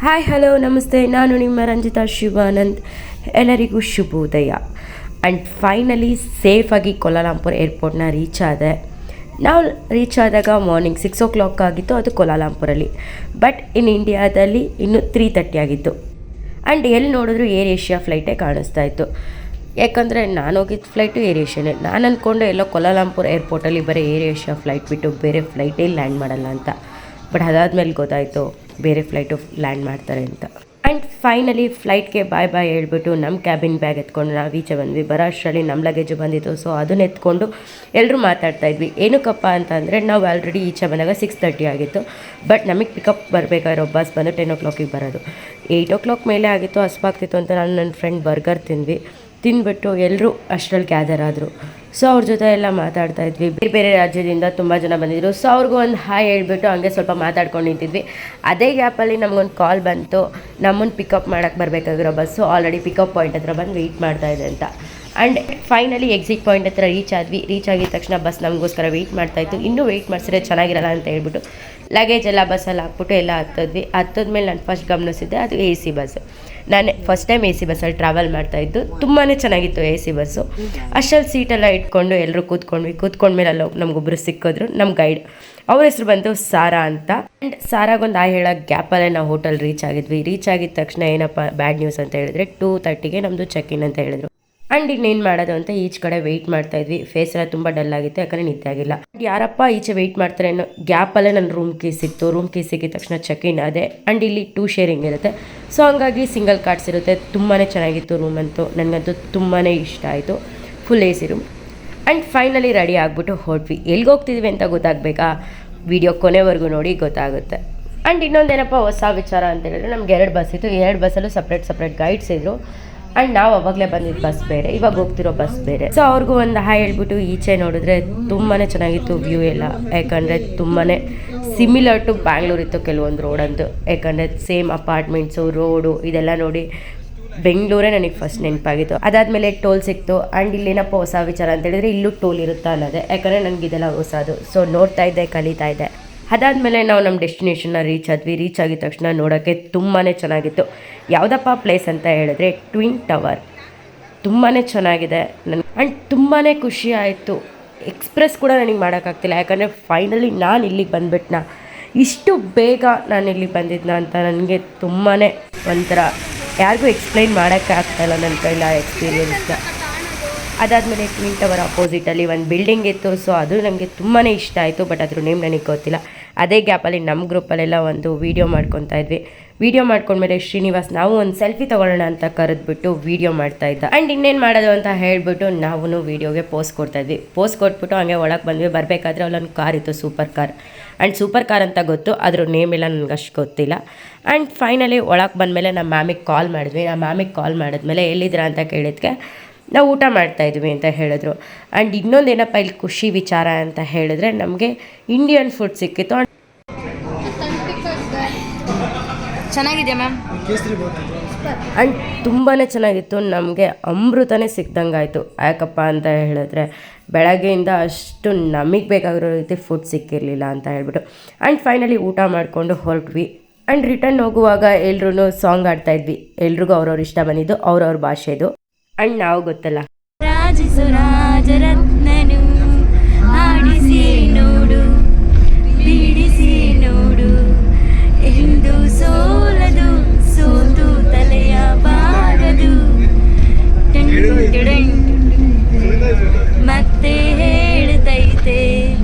Hi hello ನಮಸ್ತೆ, ನಾನು ನಿಮ್ಮ ರಂಜಿತಾ ಶಿವಾನಂದ್. ಎಲ್ಲರಿಗೂ ಶುಭೋದಯ. ಆ್ಯಂಡ್ ಫೈನಲಿ ಸೇಫಾಗಿ ಕೋಲಾಲಂಪುರ್ ಏರ್ಪೋರ್ಟ್ನ ರೀಚ್ ಆದೆ. ನಾವು ರೀಚ್ ಆದಾಗ ಮಾರ್ನಿಂಗ್ 6 o'clock ಆಗಿತ್ತು, ಅದು ಕೋಲಾಲಂಪುರಲ್ಲಿ. ಬಟ್ ಇನ್ ಇಂಡಿಯಾದಲ್ಲಿ ಇನ್ನೂ 3:30 ಆಗಿತ್ತು. ಆ್ಯಂಡ್ ಎಲ್ಲಿ ನೋಡಿದ್ರು ಏರ್ ಏಷ್ಯಾ ಫ್ಲೈಟೇ ಕಾಣಿಸ್ತಾ ಇತ್ತು. ಯಾಕಂದರೆ ನಾನು ಹೋಗಿದ್ದ ಫ್ಲೈಟು ಏರ್ ಏಷ್ಯಾನೇ. ನಾನು ಅಂದ್ಕೊಂಡು ಎಲ್ಲೋ ಕೋಲಾಲಂಪುರ್ ಏರ್ಪೋರ್ಟಲ್ಲಿ ಬರೀ ಏರ್ ಏಷ್ಯಾ ಫ್ಲೈಟ್ ಬಿಟ್ಟು ಬೇರೆ ಫ್ಲೈಟೇ ಲ್ಯಾಂಡ್ ಮಾಡಲ್ಲ ಅಂತ. ಬಟ್ ಅದಾದಮೇಲೆ ಗೊತ್ತಾಯಿತು ಬೇರೆ ಫ್ಲೈಟು ಲ್ಯಾಂಡ್ ಮಾಡ್ತಾರೆ ಅಂತ. ಆ್ಯಂಡ್ ಫೈನಲಿ ಫ್ಲೈಟ್ಗೆ ಬಾಯ್ ಹೇಳ್ಬಿಟ್ಟು ನಮ್ಮ ಕ್ಯಾಬಿನ್ ಬ್ಯಾಗ್ ಎತ್ಕೊಂಡು ನಾವು ಈಚೆ ಬಂದ್ವಿ. ಬರೋ ಅಷ್ಟರಲ್ಲಿ ನಮ್ಮ ಲಗೇಜು ಬಂದಿತ್ತು. ಸೊ ಅದನ್ನ ಎತ್ಕೊಂಡು ಎಲ್ಲರೂ ಮಾತಾಡ್ತಾಯಿದ್ವಿ. ಏನಕ್ಕಪ್ಪ ಅಂತಂದರೆ ನಾವು ಆಲ್ರೆಡಿ ಈಚೆ ಬಂದಾಗ 6:30 ಆಗಿತ್ತು. ಬಟ್ ನಮಗೆ ಪಿಕಪ್ ಬರಬೇಕಾಗಿರೋ ಬಸ್ ಬಂದು 10 o'clock ಬರೋದು. 8 o'clock ಮೇಲೆ ಆಗಿತ್ತು, ಹಸ್ವಾಗ್ತಿತ್ತು ಅಂತ ನಾನು ನನ್ನ ಫ್ರೆಂಡ್ ಬರ್ಗರ್ ತಿಂದ್ಬಿಟ್ಟು ಎಲ್ಲರೂ ಅಷ್ಟರಲ್ಲಿ ಗ್ಯಾದರ್ ಆದರು. ಸೊ ಅವ್ರ ಜೊತೆ ಎಲ್ಲ ಮಾತಾಡ್ತಾ ಇದ್ವಿ. ಬೇರೆ ಬೇರೆ ರಾಜ್ಯದಿಂದ ತುಂಬ ಜನ ಬಂದಿದ್ದರು. ಸೊ ಅವ್ರಿಗೂ ಒಂದು ಹಾಯ್ ಹೇಳ್ಬಿಟ್ಟು ಹಂಗೆ ಸ್ವಲ್ಪ ಮಾತಾಡ್ಕೊಂಡು ನಿಂತಿದ್ವಿ. ಅದೇ ಗ್ಯಾಪಲ್ಲಿ ನಮಗೊಂದು ಕಾಲ್ ಬಂತು, ನಮ್ಮನ್ನು ಪಿಕಪ್ ಮಾಡೋಕ್ಕೆ ಬರಬೇಕಾಗಿರೋ ಬಸ್ಸು ಆಲ್ರೆಡಿ ಪಿಕಪ್ ಪಾಯಿಂಟ್ ಹತ್ರ ಬಂದು ವೆಯ್ಟ್ ಮಾಡ್ತಾಯಿದೆ ಅಂತ. ಆ್ಯಂಡ್ ಫೈನಲಿ ಎಕ್ಸಿಟ್ ಪಾಯಿಂಟ್ ಹತ್ರ ರೀಚ್ ಆದ್ವಿ. ರೀಚ್ ಆಗಿದ ತಕ್ಷಣ ಬಸ್ ನಮಗೋಸ್ಕರ ವೆಯ್ಟ್ ಮಾಡ್ತಾಯಿತ್ತು. ಇನ್ನೂ ವೆಯ್ಟ್ ಮಾಡಿಸಿದ್ರೆ ಚೆನ್ನಾಗಿರಲ್ಲ ಅಂತ ಹೇಳ್ಬಿಟ್ಟು ಲಗೇಜ್ ಎಲ್ಲ ಬಸ್ಸಲ್ಲಿ ಹಾಕ್ಬಿಟ್ಟು ಎಲ್ಲ ಹತ್ತದ್ಮೇಲೆ ನಾನು ಫಸ್ಟ್ ಗಮನಿಸಿದ್ದೆ ಅದು AC ಬಸ್ಸು. ನಾನು ಫಸ್ಟ್ ಟೈಮ್ AC ಬಸ್ಸಲ್ಲಿ ಟ್ರಾವೆಲ್ ಮಾಡ್ತಾಯಿದ್ದು. ತುಂಬಾ ಚೆನ್ನಾಗಿತ್ತು AC ಬಸ್ಸು. ಅಷ್ಟಲ್ಲಿ ಸೀಟೆಲ್ಲ ಇಟ್ಕೊಂಡು ಎಲ್ಲರೂ ಕೂತ್ಕೊಂಡ್ಮೇಲೆ ಅಲ್ಲ ನಮಗೊಬ್ಬರು ಸಿಕ್ಕಿದ್ರು, ನಮ್ಮ ಗೈಡ್. ಅವ್ರ ಹೆಸರು ಬಂತು ಸಾರಾ ಅಂತ. ಆ್ಯಂಡ್ ಸಾರಾಗೊಂದು ಹೇಳೋ ಗ್ಯಾಪಲ್ಲೇ ನಾವು ಹೋಟೆಲ್ ರೀಚ್ ಆಗಿದ ತಕ್ಷಣ ಏನಪ್ಪ ಬ್ಯಾಡ್ ನ್ಯೂಸ್ ಅಂತ ಹೇಳಿದ್ರೆ 2:30ಗೆ ನಮ್ಮದು ಚೆಕ್ ಇನ್ ಅಂತ ಹೇಳಿದ್ರು. ಆ್ಯಂಡ್ ಇನ್ನೇನು ಮಾಡೋದು ಅಂತ ಈಚ್ ಕಡೆ ವೆಯ್ಟ್ ಮಾಡ್ತಾಯಿದ್ವಿ. ಫೇಸ್ ಎಲ್ಲ ತುಂಬ ಡಲ್ ಆಗಿತ್ತು, ಯಾಕಂದರೆ ನಿದ್ದೆ ಆಗಿಲ್ಲ. ಯಾರಪ್ಪ ಈಚೆ ವೆಯ್ಟ್ ಮಾಡ್ತಾರೆ ಅನ್ನೋ ಗ್ಯಾಪಲ್ಲೇ ನನ್ನ ರೂಮ್ ಕೀ ಸಿಕ್ತು. ರೂಮ್ ಕೀ ಸಿಕ್ಕಿದ ತಕ್ಷಣ ಚೆಕ್ ಇನ್ ಅದೇ. ಆ್ಯಂಡ್ ಇಲ್ಲಿ 2 sharing ಇರುತ್ತೆ. ಸೊ ಹಂಗಾಗಿ ಸಿಂಗಲ್ ಕಾರ್ಡ್ಸ್ ಇರುತ್ತೆ. ತುಂಬಾ ಚೆನ್ನಾಗಿತ್ತು ರೂಮ್ ಅಂತೂ. ನನಗಂತೂ ತುಂಬಾ ಇಷ್ಟ ಆಯಿತು. Full AC room. And finally ready ಆಗಿಬಿಟ್ಟು ಹೊರಟ್ವಿ. ಎಲ್ಲಿಗೆ ಹೋಗ್ತಿದ್ವಿ ಅಂತ ಗೊತ್ತಾಗಬೇಕಾ? ವಿಡಿಯೋ ಕೊನೆವರೆಗೂ ನೋಡಿ ಗೊತ್ತಾಗುತ್ತೆ. ಆ್ಯಂಡ್ ಇನ್ನೊಂದೇನಪ್ಪ ಹೊಸ ವಿಚಾರ ಅಂತ ಹೇಳಿದ್ರೆ, ನಮ್ಗೆ 2 ಬಸ್ ಇತ್ತು. 2 ಬಸ್ಸಲ್ಲೂ ಸಪ್ರೇಟ್ ಗೈಡ್ಸ್ ಇದ್ದರು. ಆ್ಯಂಡ್ ನಾವು ಅವಾಗಲೇ ಬಂದಿದ್ದು ಬಸ್ ಬೇರೆ, ಇವಾಗ ಹೋಗ್ತಿರೋ ಬಸ್ ಬೇರೆ. ಸೊ ಅವ್ರಿಗೂ ಒಂದು ಹಾಯ್ ಹೇಳ್ಬಿಟ್ಟು ಈಚೆ ನೋಡಿದ್ರೆ ತುಂಬಾ ಚೆನ್ನಾಗಿತ್ತು ವ್ಯೂ ಎಲ್ಲ. ಯಾಕಂದರೆ ತುಂಬಾ ಸಿಮಿಲರ್ ಟು ಬ್ಯಾಂಗ್ಳೂರ್ ಇತ್ತು ಕೆಲವೊಂದು ರೋಡಂತೂ. ಯಾಕಂದರೆ ಸೇಮ್ ಅಪಾರ್ಟ್ಮೆಂಟ್ಸು, ರೋಡು ಇದೆಲ್ಲ ನೋಡಿ ಬೆಂಗಳೂರೇ ನನಗೆ ಫಸ್ಟ್ ನೆನಪಾಗಿತ್ತು. ಅದಾದಮೇಲೆ ಟೋಲ್ ಸಿಕ್ತು. ಆ್ಯಂಡ್ ಇಲ್ಲೇನಪ್ಪ ಹೊಸ ವಿಚಾರ ಅಂತ ಹೇಳಿದ್ರೆ, ಇಲ್ಲೂ ಟೋಲ್ ಇರುತ್ತಾ ಅನ್ನೋದೇ. ಯಾಕಂದರೆ ನನಗೆ ಇದೆಲ್ಲ ಹೊಸದು. ಸೊ ನೋಡ್ತಾ ಇದ್ದೆ, ಕಲಿತಾ ಇದ್ದೆ. ಅದಾದಮೇಲೆ ನಾವು ನಮ್ಮ ಡೆಸ್ಟಿನೇಷನ್ನ ರೀಚ್ ಆಗಿದ ತಕ್ಷಣ ನೋಡೋಕ್ಕೆ ತುಂಬಾ ಚೆನ್ನಾಗಿತ್ತು. ಯಾವುದಪ್ಪ ಪ್ಲೇಸ್ ಅಂತ ಹೇಳಿದ್ರೆ ಟ್ವಿನ್ ಟವರ್. ತುಂಬಾ ಚೆನ್ನಾಗಿದೆ. ಆ್ಯಂಡ್ ತುಂಬಾ ಖುಷಿ ಆಯಿತು. ಎಕ್ಸ್ಪ್ರೆಸ್ ಕೂಡ ನನಗೆ ಮಾಡೋಕ್ಕಾಗ್ತಿಲ್ಲ. ಯಾಕಂದರೆ ಫೈನಲಿ ನಾನು ಇಲ್ಲಿಗೆ ಬಂದುಬಿಟ್ನ, ಇಷ್ಟು ಬೇಗ ನಾನು ಇಲ್ಲಿಗೆ ಬಂದಿದ್ನ ಅಂತ ನನಗೆ ತುಂಬಾ ಒಂಥರ ಯಾರಿಗೂ ಎಕ್ಸ್ಪ್ಲೈನ್ ಮಾಡೋಕ್ಕೆ ಆಗ್ತಾಯಿಲ್ಲ ನನ್ನ ಕೈಲ ಎಕ್ಸ್ಪೀರಿಯೆನ್ಸ್ನ. ಅದಾದಮೇಲೆ ಟ್ವಿನ್ ಟವರ್ ಅಪೋಸಿಟಲ್ಲಿ ಒಂದು ಬಿಲ್ಡಿಂಗ್ ಇತ್ತು. ಸೊ ಅದು ನನಗೆ ತುಂಬಾ ಇಷ್ಟ ಆಯಿತು. ಬಟ್ ಅದ್ರ ನೇಮ್ ನನಗೆ ಗೊತ್ತಿಲ್ಲ. ಅದೇ ಗ್ಯಾಪಲ್ಲಿ ನಮ್ಮ ಗ್ರೂಪಲ್ಲೆಲ್ಲ ಒಂದು ವೀಡಿಯೋ ಮಾಡ್ಕೊತಾ ಇದ್ವಿ. ವೀಡಿಯೋ ಮಾಡ್ಕೊಂಡ್ಮೇಲೆ ಶ್ರೀನಿವಾಸ್ ನಾವು ಒಂದು ಸೆಲ್ಫಿ ತೊಗೊಳ್ಳೋಣ ಅಂತ ಕರೆದ್ಬಿಟ್ಟು ವೀಡಿಯೋ ಮಾಡ್ತಾಯಿದ್ದ. ಆ್ಯಂಡ್ ಇನ್ನೇನು ಮಾಡೋದು ಅಂತ ಹೇಳ್ಬಿಟ್ಟು ನಾವು ವೀಡಿಯೋಗೆ ಪೋಸ್ಟ್ ಕೊಡ್ತಾಯಿದ್ವಿ. ಪೋಸ್ಟ್ ಕೊಟ್ಬಿಟ್ಟು ಹಂಗೆ ಒಳಗೆ ಬಂದ್ವಿ. ಬರಬೇಕಾದ್ರೆ ಅಲ್ಲೊಂದು ಕಾರ್ ಇತ್ತು, super car. And super car ಅಂತ ಗೊತ್ತು, ಅದ್ರ ನೇಮ್ ಎಲ್ಲ ನನಗೆ ಅಷ್ಟು ಗೊತ್ತಿಲ್ಲ. ಆ್ಯಂಡ್ ಫೈನಲಿ ಒಳಗೆ ಬಂದಮೇಲೆ ನಮ್ಮ ಮ್ಯಾಮಿಗೆ ಕಾಲ್ ಮಾಡಿದ್ವಿ. ನಮ್ಮ ಮ್ಯಾಮಿಗೆ ಕಾಲ್ ಮಾಡಿದ್ಮೇಲೆ ಎಲ್ಲಿದ್ದೀರಾ ಅಂತ ಕೇಳಿದ್ಕೆ ನಾವು ಊಟ ಮಾಡ್ತಾಯಿದ್ವಿ ಅಂತ ಹೇಳಿದ್ರು. ಆ್ಯಂಡ್ ಇನ್ನೊಂದೇನಪ್ಪ ಇಲ್ಲಿ ಖುಷಿ ವಿಚಾರ ಅಂತ ಹೇಳಿದ್ರೆ, ನಮಗೆ ಇಂಡಿಯನ್ ಫುಡ್ ಸಿಕ್ಕಿತ್ತು. ಚೆನ್ನಾಗಿದೆ ಮ್ಯಾಮ್. ಆ್ಯಂಡ್ ತುಂಬಾ ಚೆನ್ನಾಗಿತ್ತು. ನಮಗೆ ಅಮೃತನೇ ಸಿಕ್ದಂಗಾಯಿತು. ಯಾಕಪ್ಪ ಅಂತ ಹೇಳಿದ್ರೆ, ಬೆಳಗ್ಗೆಯಿಂದ ಅಷ್ಟು ನಮಗೆ ಬೇಕಾಗಿರೋ ರೀತಿ ಫುಡ್ ಸಿಕ್ಕಿರಲಿಲ್ಲ ಅಂತ ಹೇಳ್ಬಿಟ್ಟು. ಆ್ಯಂಡ್ ಫೈನಲಿ ಊಟ ಮಾಡಿಕೊಂಡು ಹೊರಟ್ವಿ. ಆ್ಯಂಡ್ ರಿಟರ್ನ್ ಹೋಗುವಾಗ ಎಲ್ರೂ ಸಾಂಗ್ ಆಡ್ತಾಯಿದ್ವಿ. ಎಲ್ರಿಗೂ ಅವ್ರವ್ರ ಇಷ್ಟ ಬಂದಿದ್ದು, ಅವ್ರವ್ರ ಭಾಷೆದು. ಆ್ಯಂಡ್ ನಾವು ಗೊತ್ತಲ್ಲ, ರಾಜಿಸು ರಾಜರತ್ನನು ಆಡಿಸಿ ನೋಡು, ಬೀಡಿಸಿ ನೋಡು, ಎಂದು ಸೋಲದು, ಸೋತು ತಲೆಯ ಬಾರದು, ಮತ್ತೆ ಹೇಳ್ತೈತೆ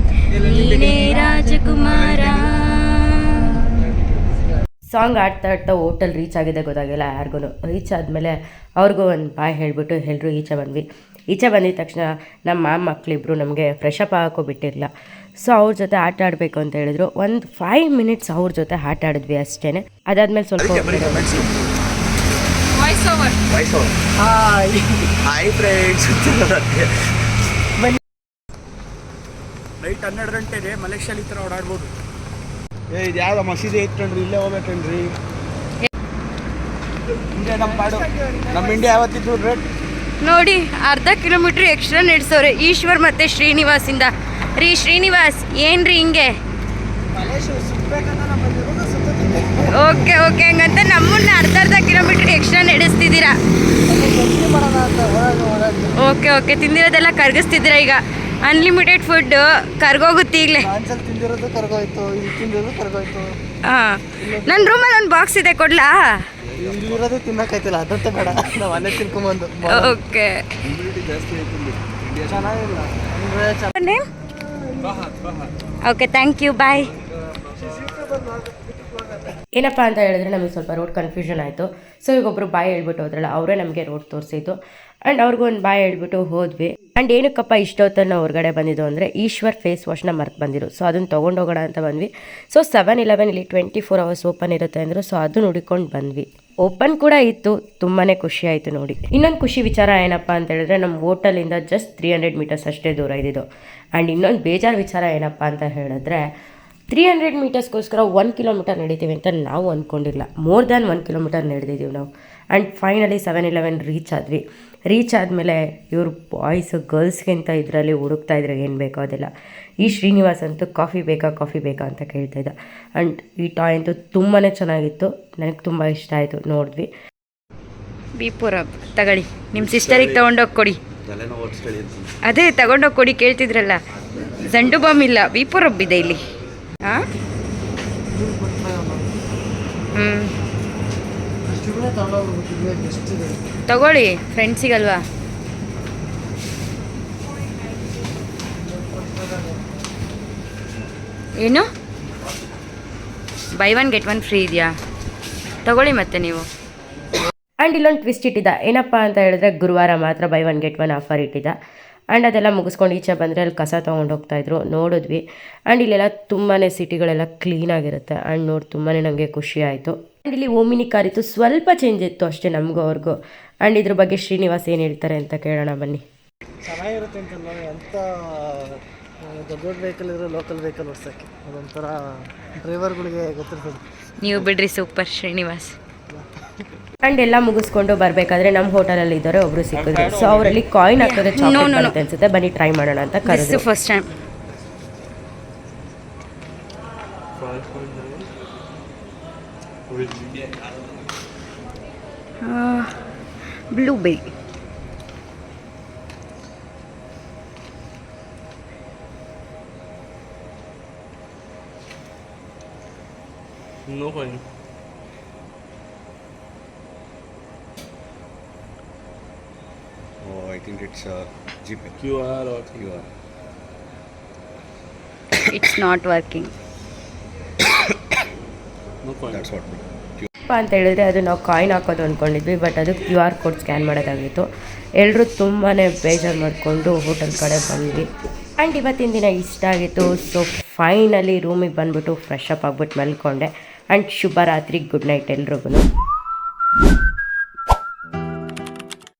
ನೀನೇ ರಾಜಕುಮಾರ. ಸಾಂಗ್ ಆಡ್ತಾ ಹೋಟೆಲ್ ರೀಚ್ ಆಗಿದೆ ಗೊತ್ತಾಗಿಲ್ಲ ಯಾರಿಗೂ. ರೀಚ್ ಆದಮೇಲೆ ಅವ್ರಿಗೂ ಒಂದು ಬಾಯ್ ಹೇಳಿಬಿಟ್ಟು ಎಲ್ಲರೂ ಈಚೆ ಬಂದಿದ ತಕ್ಷಣ ನಮ್ಮ ಮಕ್ಕಳಿಬ್ರು ನಮಗೆ ಫ್ರೆಶ್ ಅಪ್ ಆಗೋಕ್ಕೂ ಬಿಟ್ಟಿರಲಿಲ್ಲ. ಸೊ ಅವ್ರ ಜೊತೆ ಆಟ ಆಡಬೇಕು ಅಂತ ಹೇಳಿದ್ರು. ಒಂದು 5 minutes ಅವ್ರ ಜೊತೆ ಆಟ ಆಡಿದ್ವಿ ಅಷ್ಟೇ. ಅದಾದಮೇಲೆ ಸ್ವಲ್ಪ ನೈಟ್ 12 ಗಂಟೆಗೆ ಮಲೇಷ್ಯಾಲಿ ಈ ಥರ ಓಡಾಡ್ಬೋದು. ಇದು ಯಾವ ಮಸೀದಿ ಐತ್ಕಂಡ್ರಿ, ಇಲ್ಲೇ ಹೋಗ್ಬೇಕಂದ್ರಿ. ಇಂಡಿಯಾ ನಮ್ಮ ಪಾಡು, ನಮ್ಮ ಇಂಡಿಯಾ ಯಾವತ್ತಿದ್ರು ರೇಟ್ ನೋಡಿ. ಅರ್ಧ ಕಿಲೋಮೀಟ್ರ್ ಎಕ್ಸ್ಟ್ರಾ ನಡೆಸೋರೆ ಈಶ್ವರ್ ಮತ್ತು ಶ್ರೀನಿವಾಸಿಂದ. ಶ್ರೀನಿವಾಸ್ ಏನ್ರಿ ಹಿಂಗೆ? ಓಕೆ ಓಕೆ ಹಂಗಂತ ನಮ್ಮನ್ನ ಅರ್ಧ ಕಿಲೋಮೀಟ್ರ್ ಎಕ್ಸ್ಟ್ರಾ ನಡೆಸ್ತಿದ್ದೀರಾ. ಓಕೆ ಓಕೆ ತಿಂದಿರೋದೆಲ್ಲ ಕರ್ಗಿಸ್ತಿದ್ದೀರಾ ಈಗ. ಅನ್ಲಿಮಿಟೆಡ್ ಫುಡ್ ಕರ್ಗೋಗುತ್ತೆ ಈಗಲೇ. ತಿಂದಿರೋದು ಕರ್ಗೋಯ್ತು, ಇಲ್ಲಿ ತಿಂದಿರೋದು ಕರ್ಗೋಯ್ತು. ಹಾಂ, ನನ್ನ ರೂಮಲ್ಲಿ ಒಂದು ಬಾಕ್ಸ್ ಇದೆ, ಕೊಡ್ಲಾ? ಇಲ್ಲಿರೋದೇ ತಿನ್ನಕ್ಕಾಯ್ತಿಲ್ಲ, ಅದಂತೆ ಬೇಡ, ನಾವು ಅಲ್ಲೇ ತಿನ್ಕೊಂಬಂದು. ಓಕೆ ಚೆನ್ನಾಗಿಲ್ಲ ಓಕೆ, ಥ್ಯಾಂಕ್ ಯು, ಬಾಯ್. ಏನಪ್ಪ ಅಂತ ಹೇಳಿದ್ರೆ ನಮಗೆ ಸ್ವಲ್ಪ ರೋಡ್ ಕನ್ಫ್ಯೂಷನ್ ಆಯಿತು. ಸೊ ಈಗ ಒಬ್ಬರು ಬಾಯ್ ಹೇಳ್ಬಿಟ್ಟು ಹೋದ್ರಲ್ಲ, ಅವರೇ ನಮಗೆ ರೋಡ್ ತೋರಿಸಿದ್ದು. ಆ್ಯಂಡ್ ಅವ್ರಿಗೂ ಒಂದು ಬಾಯ್ ಹೇಳ್ಬಿಟ್ಟು ಹೋದ್ವಿ. ಆ್ಯಂಡ್ ಏನಕ್ಕಪ್ಪ ಇಷ್ಟೊತ್ತನ್ನು ಹೊರಗಡೆ ಬಂದಿದ್ದು ಅಂದರೆ ಈಶ್ವರ್ ಫೇಸ್ ವಾಶ್ನ ಮರ್ತು ಬಂದಿರು. ಸೊ ಅದನ್ನು ತೊಗೊಂಡೋಗೋಣ ಅಂತ ಬಂದ್ವಿ. ಸೊ 7-Eleven ಇಲ್ಲಿ 24 hours ಓಪನ್ ಇರುತ್ತೆ ಅಂದರು. ಸೊ ಅದನ್ನು ಹುಡುಕೊಂಡು ಬಂದ್ವಿ. ಓಪನ್ ಕೂಡ ಇತ್ತು, ತುಂಬಾ ಖುಷಿ ಆಯಿತು ನೋಡಿ. ಇನ್ನೊಂದು ಖುಷಿ ವಿಚಾರ ಏನಪ್ಪ ಅಂತ ಹೇಳಿದ್ರೆ ನಮ್ಮ ಹೋಟೆಲಿಂದ ಜಸ್ಟ್ 300 ಮೀಟರ್ಸ್ ಅಷ್ಟೇ ದೂರ ಇದ್ದಿದ್ದು. ಆ್ಯಂಡ್ ಇನ್ನೊಂದು ಬೇಜಾರು ವಿಚಾರ ಏನಪ್ಪ ಅಂತ ಹೇಳಿದ್ರೆ 300 ಮೀಟರ್ಸ್ಗೋಸ್ಕರ 1 ಕಿಲೋಮೀಟರ್ ನಡೀತೀವಿ ಅಂತ ನಾವು ಅಂದ್ಕೊಂಡಿಲ್ಲ. ಮೋರ್ ದ್ಯಾನ್ 1 ಕಿಲೋಮೀಟರ್ ನಡೆದಿದ್ದೀವಿ ನಾವು. ಆ್ಯಂಡ್ ಫೈನಲಿ 7-Eleven ರೀಚ್ ಆದ್ವಿ. ರೀಚ್ ಆದಮೇಲೆ ಇವರು ಬಾಯ್ಸು ಗರ್ಲ್ಸ್ಗಿಂತ ಇದರಲ್ಲಿ ಹುಡುಕ್ತಾಯಿದ್ರು ಏನು ಬೇಕೋ ಅದೆಲ್ಲ. ಈ ಶ್ರೀನಿವಾಸ್ ಅಂತೂ ಕಾಫಿ ಬೇಕಾ ಅಂತ ಕೇಳ್ತಾಯಿದ್ದ. ಆ್ಯಂಡ್ ಈ ಟಾಯ್ ಅಂತೂ ತುಂಬಾ ಚೆನ್ನಾಗಿತ್ತು, ನನಗೆ ತುಂಬ ಇಷ್ಟ ಆಯಿತು. ನೋಡಿದ್ವಿ. ಬಿಪುರ ತಗೊಳ್ಳಿ, ನಿಮ್ಮ ಸಿಸ್ಟರಿಗೆ ತೊಗೊಂಡೋಗಿ ಕೊಡಿ. ಅದೇ ತಗೊಂಡೋಗಿ ಕೊಡಿ, ಕೇಳ್ತಿದ್ರಲ್ಲ. ಜಂಡು ಬಾಮ್ ಇಲ್ಲ, ಬಿಪುರಬ್ ಇದೆ ಇಲ್ಲಿ. ಹಾಂ, ತಗೊಳ್ಳಿ, ಫ್ರೆಂಡ್ಸಿಗಲ್ವಾ. ಏನು ಬೈ 1 get 1 ಫ್ರೀ ಇದೆಯಾ? ತಗೊಳ್ಳಿ ಮತ್ತೆ ನೀವು. ಆ್ಯಂಡ್ ಇಲ್ಲೊಂದು ಟ್ವಿಸ್ಟ್ ಇಟ್ಟಿದ್ದ. ಏನಪ್ಪ ಅಂತ ಹೇಳಿದ್ರೆ ಗುರುವಾರ ಮಾತ್ರ ಬೈ 1 get 1 ಆಫರ್ ಇಟ್ಟಿದ್ದ. ಆ್ಯಂಡ್ ಅದೆಲ್ಲ ಮುಗಿಸ್ಕೊಂಡು ಈಚೆ ಬಂದರೆ ಅಲ್ಲಿ ಕಸ ತೊಗೊಂಡು ಹೋಗ್ತಾಯಿದ್ರು, ನೋಡಿದ್ವಿ. ಆ್ಯಂಡ್ ಇಲ್ಲೆಲ್ಲ ತುಂಬಾ ಸಿಟಿಗಳೆಲ್ಲ ಕ್ಲೀನಾಗಿರುತ್ತೆ. ಆ್ಯಂಡ್ ನೋಡಿ ತುಂಬಾ ನನಗೆ ಖುಷಿ ಆಯಿತು. ಆ್ಯಂಡ್ ಇಲ್ಲಿ ಓಮಿನಿ ಕಾರ್ ಇತ್ತು, ಸ್ವಲ್ಪ ಚೇಂಜ್ ಇತ್ತು ಅಷ್ಟೇ ನಮಗೂ ಅವ್ರಿಗೂ. ಆ್ಯಂಡ್ ಇದ್ರ ಬಗ್ಗೆ ಶ್ರೀನಿವಾಸ್ ಏನು ಹೇಳ್ತಾರೆ ಅಂತ ಕೇಳೋಣ ಬನ್ನಿ. ಚೆನ್ನಾಗಿರುತ್ತೆ ಅಂತ ಎಂಥ ದೊಡ್ಡ ವೆಹಿಕಲ್ ಇರೋ ಲೋಕಲ್ ವೆಹಿಕಲ್ ಓಡಿಸೋಕ್ಕೆ ಅದೊಂಥರ ಡ್ರೈವರ್ಗಳಿಗೆ ಗೊತ್ತಿರ್ತದೆ. ನೀವು ಬಿಡ್ರಿ, ಸೂಪರ್ ಶ್ರೀನಿವಾಸ್. ಆ್ಯಂಡ್ ಎಲ್ಲ ಮುಗಿಸ್ಕೊಂಡು ಬರಬೇಕಾದ್ರೆ ನಮ್ಮ ಹೋಟೆಲಲ್ಲಿ ಇದ್ದಾರೆ, ಒಬ್ಬರು ಸಿಕ್ಕಿದ್ರು. ಸೊ ಅವರಲ್ಲಿ ಕಾಯಿನ್ ಹಾಕೋದೇ ಚಾಕ್ಲೇಟ್ ಬರುತ್ತೆ ಅನ್ಸುತ್ತೆ, ಬನ್ನಿ ಟ್ರೈ ಮಾಡೋಣ ಅಂತ ಕರೆದು. First time blueberry. No coin. Oh, I think it's GPay. QR or QR. It's not working. no coin. That's what. ಅಂತ ಹೇಳಿದ್ರೆ ಅದು ನಾವು ಕಾಯಿನ್ ಹಾಕೋದು ಅಂದ್ಕೊಂಡಿದ್ವಿ, ಬಟ್ ಅದು QR ಕೋಡ್ ಸ್ಕ್ಯಾನ್ ಮಾಡೋದಾಗಿತ್ತು. ಎಲ್ಲರೂ ತುಂಬಾ ಬೇಜಾರು ಮಾಡಿಕೊಂಡು ಹೋಟೆಲ್ ಕಡೆ ಬಂದ್ವಿ. ಆ್ಯಂಡ್ ಇವತ್ತಿನ ದಿನ ಇಷ್ಟ ಆಗಿತ್ತು. ಸೊ ಫೈನಲಿ ರೂಮಿಗೆ ಬಂದುಬಿಟ್ಟು ಫ್ರೆಶ್ ಅಪ್ ಆಗಿಬಿಟ್ಟು ಮಲ್ಕೊಂಡೆ. ಆ್ಯಂಡ್ ಶುಭರಾತ್ರಿ, ಗುಡ್ ನೈಟ್ ಎಲ್ರಿಗೂ.